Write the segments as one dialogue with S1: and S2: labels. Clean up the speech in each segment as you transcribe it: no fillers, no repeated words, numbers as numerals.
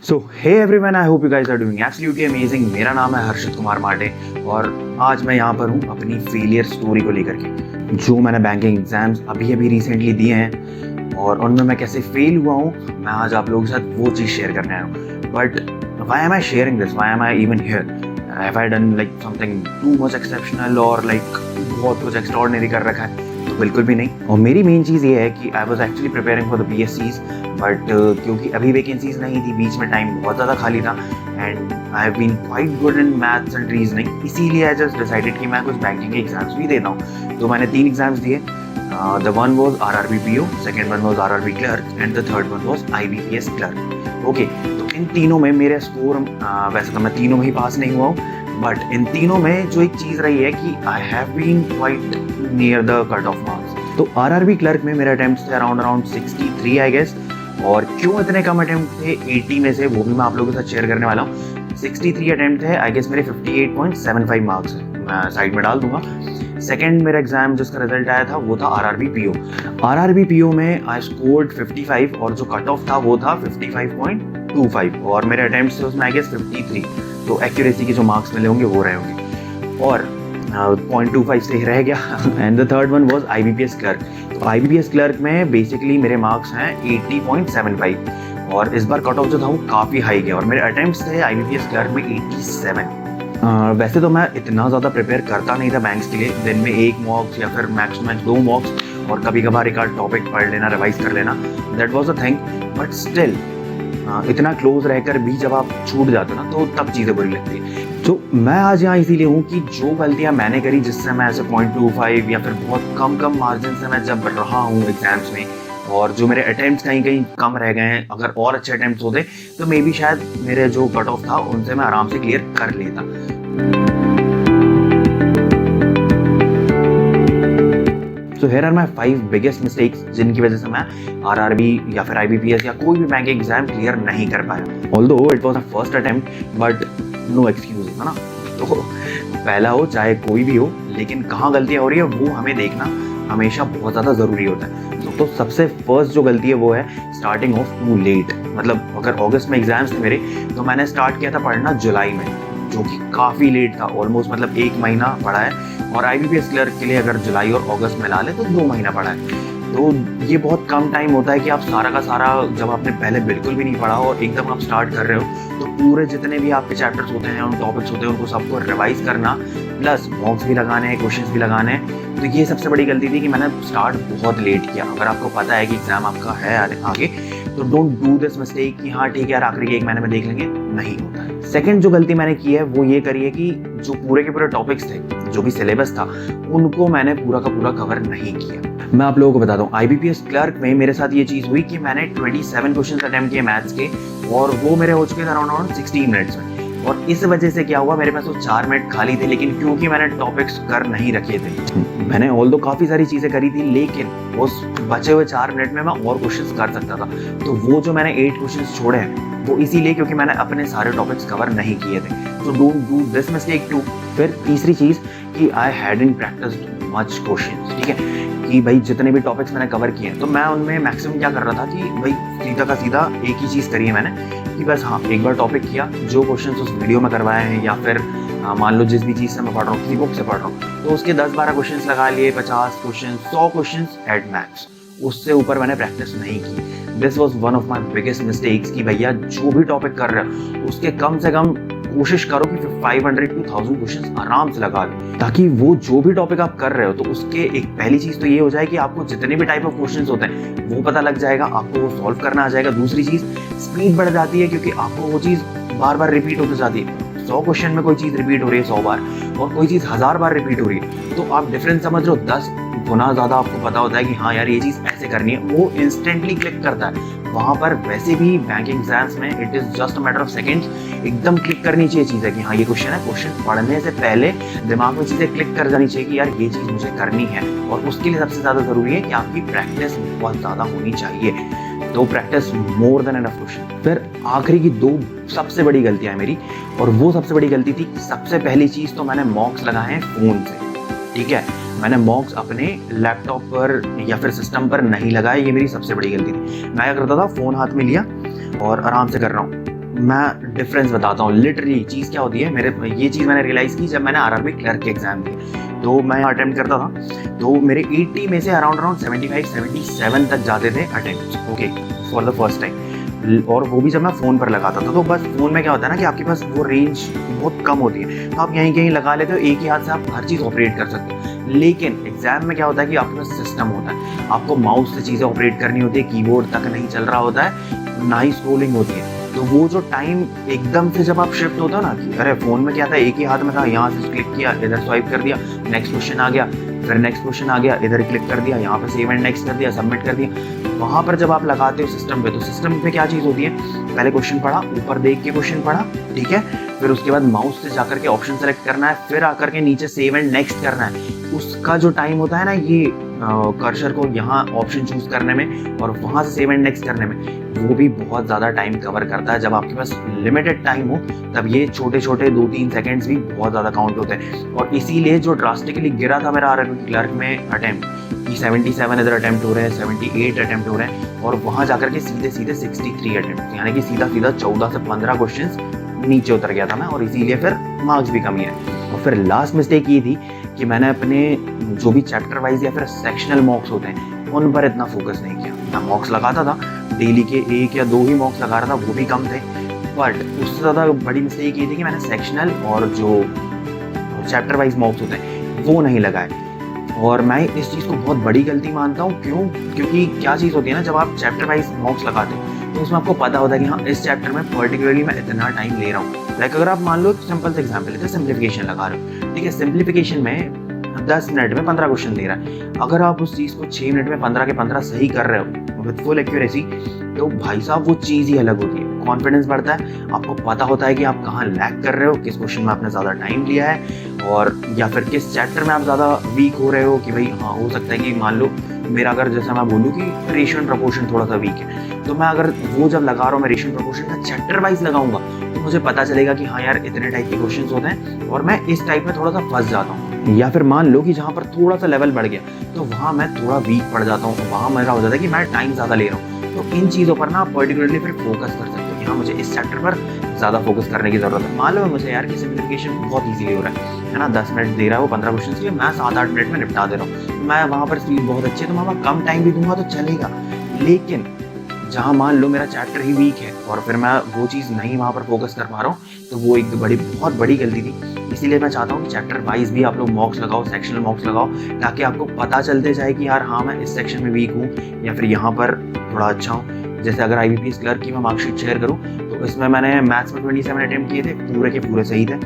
S1: So hey everyone, I hope you guys are doing absolutely amazing. मेरा नाम है हर्षित कुमार माटे और आज मैं यहाँ पर हूँ अपनी फेलियर स्टोरी को लेकर के, जो मैंने बैंकिंग एग्जाम्स अभी रिसेंटली दिए हैं और उनमें मैं कैसे फेल हुआ हूँ। मैं आज आप लोगों के साथ वो चीज़ शेयर करने आया हूँ। But why am I sharing this, why am I even here? Have I done like something too much exceptional और लाइक बहुत कुछ एक्स्ट्राऑर्डिनरी कर रखा है? तो बिल्कुल भी नहीं। और मेरी मेन चीज़ ये है कि I was actually preparing for the BSCs, but क्योंकि अभी वैकेंसीज नहीं थी, बीच में टाइम बहुत ज़्यादा खाली था and I have been quite good in maths and reasoning, इसीलिए आई जस्ट डिसाइडेड कि मैं कुछ बैंकिंग के एग्जाम्स भी देता हूँ। तो मैंने 3 एग्जाम्स दिए। The one was RRB PO, second one was RRB clerk and the third one was IBPS clerk. Okay, तो इन तीनों में मेरे स्कोर, वैसे तो मैं तीनों में ही पास नहीं हुआ हूँ, बट इन तीनों में जो एक चीज़ रही है कि I have been quite near the cut off marks. तो RRB क्लर्क में मेरे अटेम्प्ट्स थे अराउंड 63 आई गेस। और क्यों इतने कम अटेम्प्ट थे 80 में से, वो भी मैं आप लोगों के साथ शेयर करने वाला हूँ। 63 अटेम्प्ट थे, आई गेस मेरे 58.75 मार्क्स है, मैं साइड में डाल दूंगा। सेकेंड मेरा एग्जाम जिसका रिजल्ट आया था वो था RRB PO। RRB PO में आई स्कोर्ड 55 और जो कट ऑफ था वो था 55.25 और मेरे अटेम्प्ट्स थे उसमें आई गेस 53। तो एक्यूरेसी के जो मार्क्स मिले होंगे वो रहे होंगे और 0.25 से रह गया। And the third one was IBPS clerk. तो IBPS क्लर्क में बेसिकली मेरे मार्क्स हैं 80.75 और इस बार कट ऑफ जो था वो काफ़ी हाई गया और मेरे अटेम्प्ट्स थे IBPS क्लर्क में 87। वैसे तो मैं इतना ज़्यादा प्रिपेयर करता नहीं था बैंक्स के लिए, दिन में 1 मॉक्स या फिर मैक्स 2 मॉक्स और कभी कभार एक आध टॉपिक पढ़ लेना, रिवाइज कर लेना, that was a thing. But still इतना क्लोज रहकर भी जब आप छूट जाते हो ना, तो तब चीज़ें बुरी लगती है। तो मैं आज यहाँ इसीलिए हूँ कि जो गलतियाँ मैंने करी, जिससे मैं ऐसे 0.25 या फिर बहुत कम मार्जिन से मैं जब रहा हूँ एग्जाम्स में, और जो मेरे अटेम्प्ट्स कहीं कम रह गए हैं, अगर और अच्छे अटेम्प्ट्स होते तो मे बी शायद मेरे जो कट ऑफ था उनसे मैं आराम से क्लियर कर लेता। So here are my 5 biggest mistakes जिनकी वजह से मैं RRB या फिर IBPS या कोई भी बैंकिंग एग्जाम क्लियर नहीं कर पाया। Although it was a first attempt, but no excuses, है ना। तो पहला हो चाहे कोई भी हो, लेकिन कहाँ गलतियाँ हो रही है वो हमें देखना हमेशा बहुत ज़्यादा ज़रूरी होता है। तो सबसे फर्स्ट जो गलती है वो है स्टार्टिंग ऑफ टू लेट। मतलब अगर अगस्त में एग्जाम्स थे मेरे, तो मैंने स्टार्ट किया था पढ़ना जुलाई में, जो कि काफ़ी लेट था, ऑलमोस्ट मतलब 1 महीना पढ़ा है। और IBPS क्लर्क के लिए अगर जुलाई और अगस्त में ला ले तो 2 महीना पढ़ा है। तो ये बहुत कम टाइम होता है कि आप सारा का सारा, जब आपने पहले बिल्कुल भी नहीं पढ़ा और एकदम आप स्टार्ट कर रहे हो, तो पूरे जितने भी आपके चैप्टर्स होते हैं, उन टॉपिक्स होते हैं, उनको सबको रिवाइज करना, प्लस मॉक्स भी लगाने हैं, क्वेश्चंस भी लगाने हैं। तो ये सबसे बड़ी गलती थी कि मैंने स्टार्ट बहुत लेट किया। अगर आपको पता है कि एग्जाम आपका है आगे, तो डोंट डू दिस मिस्टेक कि हाँ ठीक है यार आखिरी के 1 महीने में देख लेंगे, नहीं होता है। सेकंड जो गलती मैंने की है वो ये करी है कि जो पूरे के पूरे टॉपिक्स थे, जो भी सिलेबस था, उनको मैंने पूरा का पूरा कवर नहीं किया। मैं आप लोगों को बताता हूँ, IBPS क्लर्क में मेरे साथ ये चीज़ हुई कि मैंने 27 क्वेश्चन अटेम्प्ट किए मैथ्स के और वो मेरे हो चुके थे अराउंड 16 मिनट्स में। और इस वजह से क्या हुआ, मेरे पास वो 4 मिनट खाली थे, लेकिन क्योंकि मैंने टॉपिक्स कर नहीं रखे थे, मैंने ऑल्दो काफ़ी सारी चीज़ें करी थी, लेकिन उस बचे हुए 4 मिनट में मैं और क्वेश्चंस कर सकता था। तो वो जो मैंने 8 क्वेश्चंस छोड़े हैं वो इसीलिए क्योंकि मैंने अपने सारे टॉपिक्स कवर नहीं किए थे। तो don't do this mistake too. फिर तीसरी चीज़ कि I hadn't practised much questions, ठीक है, कि भाई जितने भी टॉपिक्स मैंने कवर किए हैं, तो मैं उनमें मैक्सिमम क्या कर रहा था कि भाई सीधा का सीधा एक ही चीज़ करी है मैंने, कि बस हाँ एक बार टॉपिक किया, जो क्वेश्चंस उस वीडियो में करवाए हैं या फिर मान लो जिस भी चीज़ से मैं पढ़ रहा हूँ, किसी बुक से पढ़ रहा हूँ, तो उसके 10-12 क्वेश्चंस लगा लिए, 50 क्वेश्चन, 100 क्वेश्चंस एट मैक्स। उससे ऊपर मैंने प्रैक्टिस नहीं की। This was one of my biggest mistakes कि भैया जो भी टॉपिक कर रहे हो उसके कम से कम कोशिश करो कि 500 to 1000 क्वेश्चंस आराम से लगा लो, ताकि वो जो भी टॉपिक आप कर रहे हो तो उसके एक पहली चीज़ तो ये हो जाए कि आपको जितने भी टाइप ऑफ क्वेश्चंस होते हैं वो पता लग जाएगा, आपको वो सॉल्व करना आ जाएगा। दूसरी चीज़, स्पीड बढ़ जाती है क्योंकि आपको वो चीज़ बार बार रिपीट होती जाती है। 100 क्वेश्चन में कोई चीज़ रिपीट हो रही है 100 बार और कोई चीज़ 1000 बार रिपीट हो रही है, तो आप डिफरेंस समझ रहे हो, 10 गुना ज़्यादा आपको पता होता है कि हाँ यार ये चीज़ ऐसे करनी है, वो इंस्टेंटली क्लिक करता है। वहाँ पर वैसे भी बैंकिंग एग्जाम्स में it is just a matter of seconds, एकदम क्लिक करनी चाहिए चीज़ है कि हाँ ये क्वेश्चन है। क्वेश्चन पढ़ने से पहले दिमाग में चीज़ें क्लिक कर जानी चाहिए कि यार ये चीज़ मुझे करनी है, और उसके लिए सबसे ज़्यादा ज़रूरी है कि आपकी प्रैक्टिस बहुत ज़्यादा होनी चाहिए। तो practice more than enough question. फिर आखिरी की 2 सबसे बड़ी गलतियाँ हैं मेरी, और वो सबसे बड़ी गलती थी, सबसे पहली चीज़ तो मैंने मॉक्स लगाए हैं फ़ोन से, ठीक है, मैंने मॉक्स अपने लैपटॉप पर या फिर सिस्टम पर नहीं लगाए। ये मेरी सबसे बड़ी गलती थी। मैं क्या करता था, फ़ोन हाथ में लिया और आराम से कर रहा हूँ, मैं डिफरेंस बताता हूँ। लिटरली चीज़ क्या होती है, ये चीज़ मैंने रियलाइज़ की जब मैंने आरआरबी क्लर्क के एग्जाम दिए। तो मैं अटेम्प्ट करता था, तो मेरे 80 में से अराउंड 75-77 तक जाते थे attempt, okay, for the first time. और वो भी जब मैं फ़ोन पर लगाता था। तो बस फ़ोन में क्या होता है ना कि आपके पास वो रेंज बहुत कम होती है, तो आप यहीं कहीं लगा लेते हो, एक ही हाथ से आप हर चीज़ ऑपरेट कर सकते हो। लेकिन एग्जाम में क्या होता है कि आपके पास सिस्टम होता है, आपको माउस से चीज़ें ऑपरेट करनी होती है, कीबोर्ड तक नहीं चल रहा होता है, ना ही स्क्रोलिंग होती है। तो वो जो टाइम एकदम से जब आप शिफ्ट होता है ना कि अरे फ़ोन में क्या था, एक ही हाथ में था, यहाँ से क्लिक किया, इधर स्वाइप कर दिया, नेक्स्ट क्वेश्चन आ गया, फिर नेक्स्ट क्वेश्चन आ गया, इधर क्लिक कर दिया, यहाँ पे सेव एंड नेक्स्ट कर दिया, सबमिट कर दिया। वहाँ पर जब आप लगाते हो सिस्टम पे, तो सिस्टम पे क्या चीज़ होती है, पहले क्वेश्चन पढ़ा, ऊपर देख के क्वेश्चन पढ़ा, ठीक है, फिर उसके बाद माउस से जाकर के ऑप्शन सेलेक्ट करना है, फिर आकर के नीचे सेव एंड नेक्स्ट करना है। उसका जो टाइम होता है ना, ये कर्सर को यहाँ ऑप्शन चूज करने में और वहाँ से सेव एंड नेक्स्ट करने में, वो भी बहुत ज़्यादा टाइम कवर करता है। जब आपके पास लिमिटेड टाइम हो तब ये छोटे छोटे 2-3 सेकेंड्स भी बहुत ज़्यादा काउंट होते हैं। और इसीलिए जो ड्रास्टिकली गिरा था मेरा आरआरबी क्लर्क में अटेम्प्ट, कि 77 इधर अटेम्प्ट हो रहे हैं, 78 अटेम्प्ट हो रहे हैं, और वहाँ जाकर के सीधे 63 अटेम्प्ट, यानी कि सीधा 14 से 15 क्वेश्चंस नीचे उतर गया था मैं, और इसीलिए फिर मार्क्स भी कमी है। और फिर लास्ट मिस्टेक ये थी कि मैंने अपने जो भी चैप्टर वाइज या फिर सेक्शनल मॉक्स होते हैं उन पर इतना फोकस नहीं किया। मैं मॉक्स लगाता था, डेली के 1 या 2 ही मॉक्स लगा रहा था, वो भी कम थे। बट उससे ज़्यादा बड़ी मिस्टेक ये थी कि मैंने सेक्शनल और जो चैप्टर वाइज मॉक्स होते हैं वो नहीं लगाए। और मैं इस चीज़ को बहुत बड़ी गलती मानता हूँ। क्यों? क्योंकि क्या चीज़ होती है ना, जब आप चैप्टर वाइज मॉक्स लगाते हो तो उसमें आपको पता होता है कि हाँ, इस चैप्टर में पर्टिकुलरली मैं इतना टाइम ले रहा हूँ। लाइक अगर आप मान लो सिंपल से एग्जाम्पल लेते हैं, सिंप्लीफिकेशन लगा रहे हो, ठीक है, सिंप्लीफिकेशन में 10 मिनट में 15 क्वेश्चन दे रहा है। अगर आप उस चीज़ को 6 मिनट में 15 के 15 सही कर रहे हो विद फुल एक्यूरेसी, तो भाई साहब वो चीज़ ही अलग होती है। कॉन्फिडेंस बढ़ता है, आपको पता होता है कि आप कहाँ लैग कर रहे हो, किस क्वेश्चन में आपने ज़्यादा टाइम लिया है, और या फिर किस चैप्टर में आप ज़्यादा वीक हो रहे हो। कि भाई हाँ, हो सकता है कि मान लो मेरा अगर जैसा मैं बोलूँ कि रेशियो एंड प्रोपोर्शन थोड़ा सा वीक है, तो मैं अगर वो जब लगा रहा हूँ मैं रेशियो एंड प्रोपोर्शन का चैप्टर वाइज लगाऊंगा, तो मुझे पता चलेगा कि हाँ यार, इतने टाइप के क्वेश्चन होते हैं और मैं इस टाइप में थोड़ा सा फंस जाता हूँ। या फिर मान लो कि जहाँ पर थोड़ा सा लेवल बढ़ गया तो वहाँ मैं थोड़ा वीक पड़ जाता हूँ, वहाँ मेरा हो जाता है कि मैं टाइम ज़्यादा ले रहा हूँ। तो इन चीज़ों पर ना आप पर्टिकुलरली फिर फोकस कर सकते हो कि हाँ, मुझे इस चैप्टर पर ज़्यादा फोकस करने की ज़रूरत है। मान लो मुझे यार कि सिंप्लीफिकेशन बहुत ईजीली हो रहा है ना, 10 मिनट दे रहा है वो 15 क्वेश्चन के लिए, मैं 7-8 मिनट में निपटा दे रहा हूँ, मैं वहाँ पर स्पीड बहुत अच्छी है, तो मैं वहाँ कम टाइम भी दूंगा तो चलेगा। लेकिन जहाँ मान लो मेरा चैप्टर ही वीक है और फिर मैं वो चीज़ नहीं वहाँ पर फोकस कर पा रहा हूँ, तो वो एक बहुत बड़ी गलती थी। इसीलिए मैं चाहता हूँ कि चैप्टर वाइज भी आप लोग मॉक्स लगाओ, सेक्शनल मॉक्स लगाओ, ताकि आपको पता चलते जाए कि यार हाँ, मैं इस सेक्शन में वीक हूँ या फिर यहाँ पर थोड़ा अच्छा हूँ। जैसे अगर IBPS क्लर्क की मैं मार्कशीट शेयर करूँ तो इसमें मैंने मैथ्स में 27 अटेम्प्ट किए थे, पूरे के पूरे सही थे।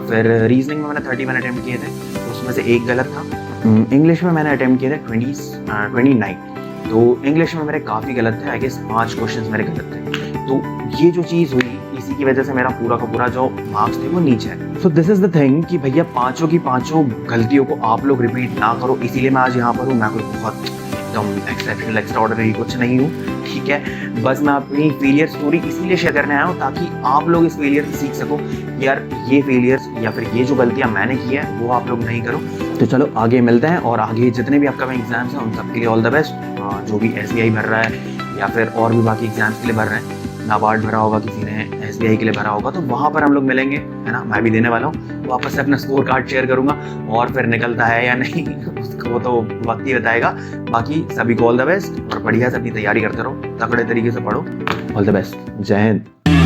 S1: फिर रीजनिंग में मैंने 31 अटेम्प्ट किए थे, तो उसमें से एक गलत था। इंग्लिश में मैंने अटेम्प्ट किए थे 29, तो इंग्लिश में मेरे काफ़ी गलत थे, आई गेस 5 क्वेश्चन मेरे गलत थे। तो ये जो चीज़ हुई, इसी की वजह से मेरा पूरा का पूरा जो मार्क्स थे वो नीचे है। So this is the thing कि भैया पांचों की पांचों गलतियों को आप लोग रिपीट ना करो। इसीलिए मैं आज यहाँ पर हूँ। मैं कोई बहुत एकदम एक्सेप्शनल एक्स्ट्राऑर्डिनरी कुछ नहीं हूँ, ठीक है। बस मैं अपनी फेलियर स्टोरी इसलिए शेयर करने आया हूँ ताकि आप लोग इस फेलियर से सीख सको, यार ये फेलियर्स या फिर ये जो गलतियाँ मैंने की है वो आप लोग नहीं करो। तो चलो आगे मिलते हैं, और आगे जितने भी अपकमिंग एग्जाम्स हैं उन सब के लिए ऑल द बेस्ट। जो भी SBI भर रहा है या फिर और भी बाकी एग्जाम्स के लिए भर रहे हैं, नाबार्ड भरा होगा, किसी ने SBI के लिए भरा होगा, तो वहाँ पर हम लोग मिलेंगे, है ना। मैं भी देने वाला हूँ, वापस से अपना स्कोर कार्ड शेयर करूंगा, और फिर निकलता है या नहीं उसको तो वक्त ही बताएगा। बाकी सभी को ऑल द बेस्ट, और बढ़िया से अपनी तैयारी करते रहो, तगड़े तरीके से पढ़ो। ऑल द बेस्ट, जय हिंद।